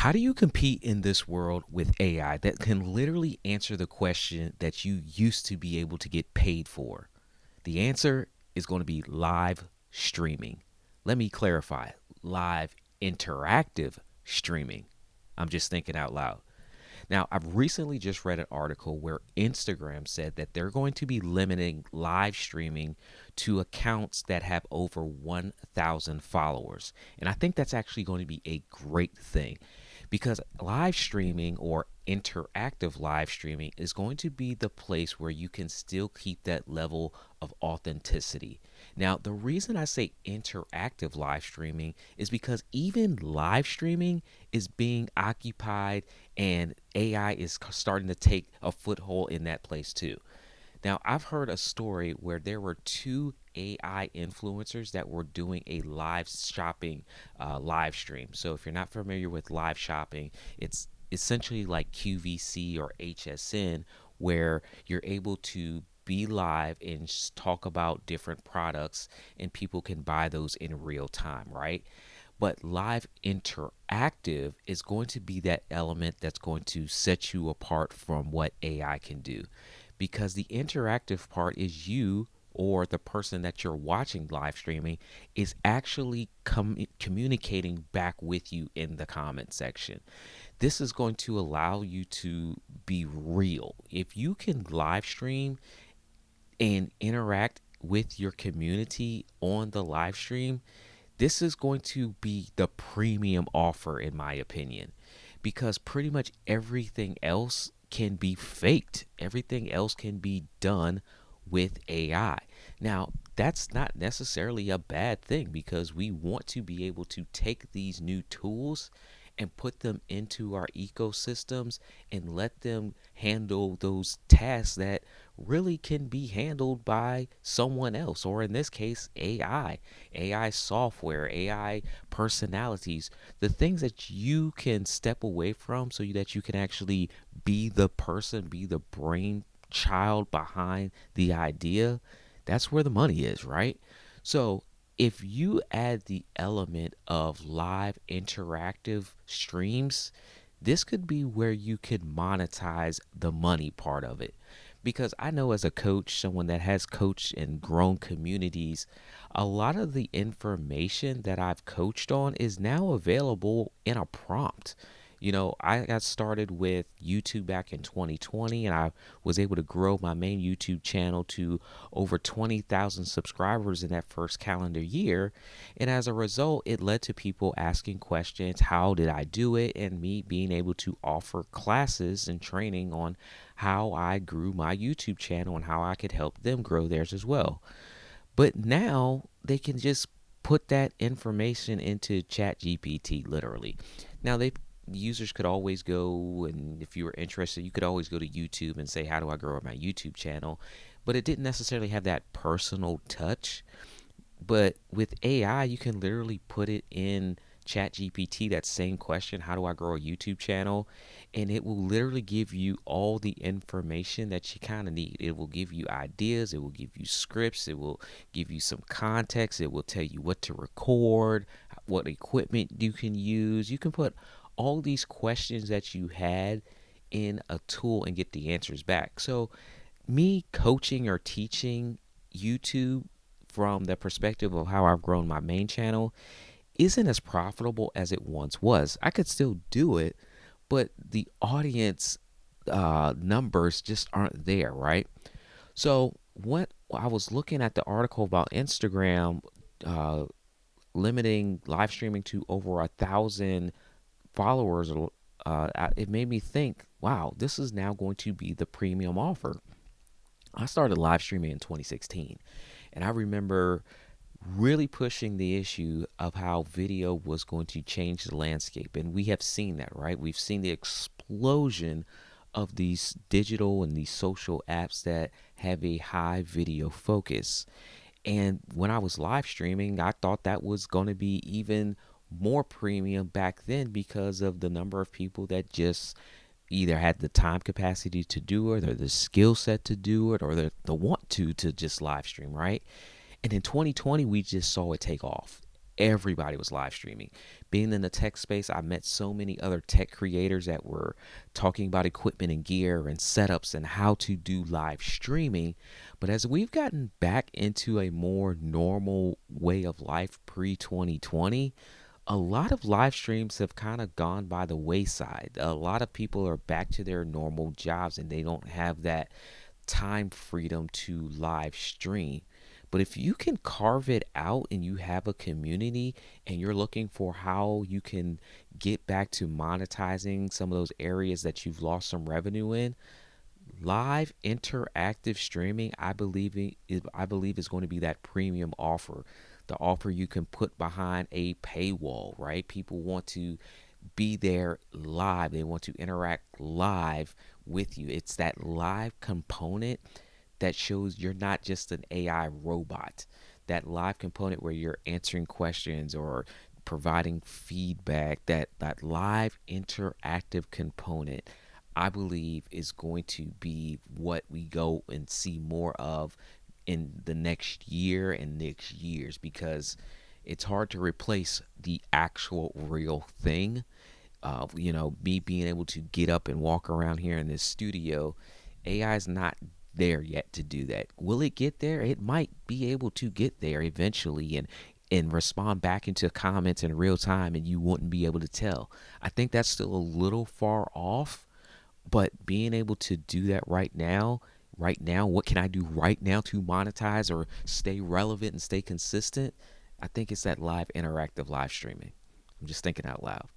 How do you compete in this world with AI that can literally answer the question that you used to be able to get paid for? The answer is going to be live streaming. Let me clarify, live interactive streaming. I'm just thinking out loud. Now, I've recently just read an article where Instagram said that they're going to be limiting live streaming to accounts that have over 1,000 followers. And I think that's actually going to be a great thing because live streaming or interactive live streaming is going to be the place where you can still keep that level of authenticity. Now, the reason I say interactive live streaming is because even live streaming is being occupied and AI is starting to take a foothold in that place too. Now, I've heard a story where there were two AI influencers that were doing a live shopping live stream. So, if you're not familiar with live shopping, it's essentially like QVC or HSN, where you're able to be live and talk about different products and people can buy those in real time, right? But live interactive is going to be that element that's going to set you apart from what AI can do. Because the interactive part is you or the person that you're watching live streaming is actually communicating back with you in the comment section. This is going to allow you to be real. If you can live stream and interact with your community on the live stream, this is going to be the premium offer, in my opinion, because pretty much everything else can be faked, everything else can be done with AI. Now, that's not necessarily a bad thing because we want to be able to take these new tools and put them into our ecosystems and let them handle those tasks that really can be handled by someone else, or in this case, AI software, AI personalities, the things that you can step away from so that you can actually be the person, be the brain child behind the idea. That's where the money is, right? So if you add the element of live interactive streams, this could be where you could monetize the money part of it. Because I know as a coach, someone that has coached and grown communities, a lot of the information that I've coached on is now available in a prompt. I got started with YouTube back in 2020 and I was able to grow my main YouTube channel to over 20,000 subscribers in that first calendar year. And as a result, it led to people asking questions, how did I do it? And me being able to offer classes and training on how I grew my YouTube channel and how I could help them grow theirs as well. But now they can just put that information into ChatGPT literally. Now they users could always go, and if you were interested, you could always go to YouTube and say, how do I grow my YouTube channel? But it didn't necessarily have that personal touch. But with AI, you can literally put it in ChatGPT, that same question, how do I grow a YouTube channel? And it will literally give you all the information that you kind of need. It will give you ideas, it will give you scripts, it will give you some context, it will tell you what to record, what equipment you can use. You can put all these questions that you had in a tool and get the answers back. So, me coaching or teaching YouTube from the perspective of how I've grown my main channel isn't as profitable as it once was. I could still do it, but the audience numbers just aren't there, right? So, what I was looking at the article about Instagram uh, limiting live streaming to over 1,000 followers, it made me think, wow, this is now going to be the premium offer. I started live streaming in 2016, and I remember really pushing the issue of how video was going to change the landscape. And we have seen that, right? We've seen the explosion of these digital and these social apps that have a high video focus. And when I was live streaming, I thought that was going to be even more premium back then because of the number of people that just either had the time capacity to do it or the skill set to do it or the want to just live stream, right? And in 2020, we just saw it take off. everybody was live streaming. Being in the tech space, I met so many other tech creators that were talking about equipment and gear and setups and how to do live streaming. But as we've gotten back into a more normal way of life pre 2020, a lot of live streams have kind of gone by the wayside. A lot of people are back to their normal jobs and they don't have that time freedom to live stream. But if you can carve it out and you have a community and you're looking for how you can get back to monetizing some of those areas that you've lost some revenue in, live interactive streaming, I believe is going to be that premium offer. The offer you can put behind a paywall, right? People want to be there live. They want to interact live with you. It's that live component that shows you're not just an AI robot. That live component where you're answering questions or providing feedback, that live interactive component, I believe is going to be what we go and see more of in the next year and next years, because it's hard to replace the actual real thing. Me being able to get up and walk around here in this studio, AI is not there yet to do that. Will it get there? It might be able to get there eventually and respond back into comments in real time and you wouldn't be able to tell. I think that's still a little far off, but being able to do that right now, what can I do right now to monetize or stay relevant and stay consistent? I think it's that live interactive live streaming. I'm just thinking out loud.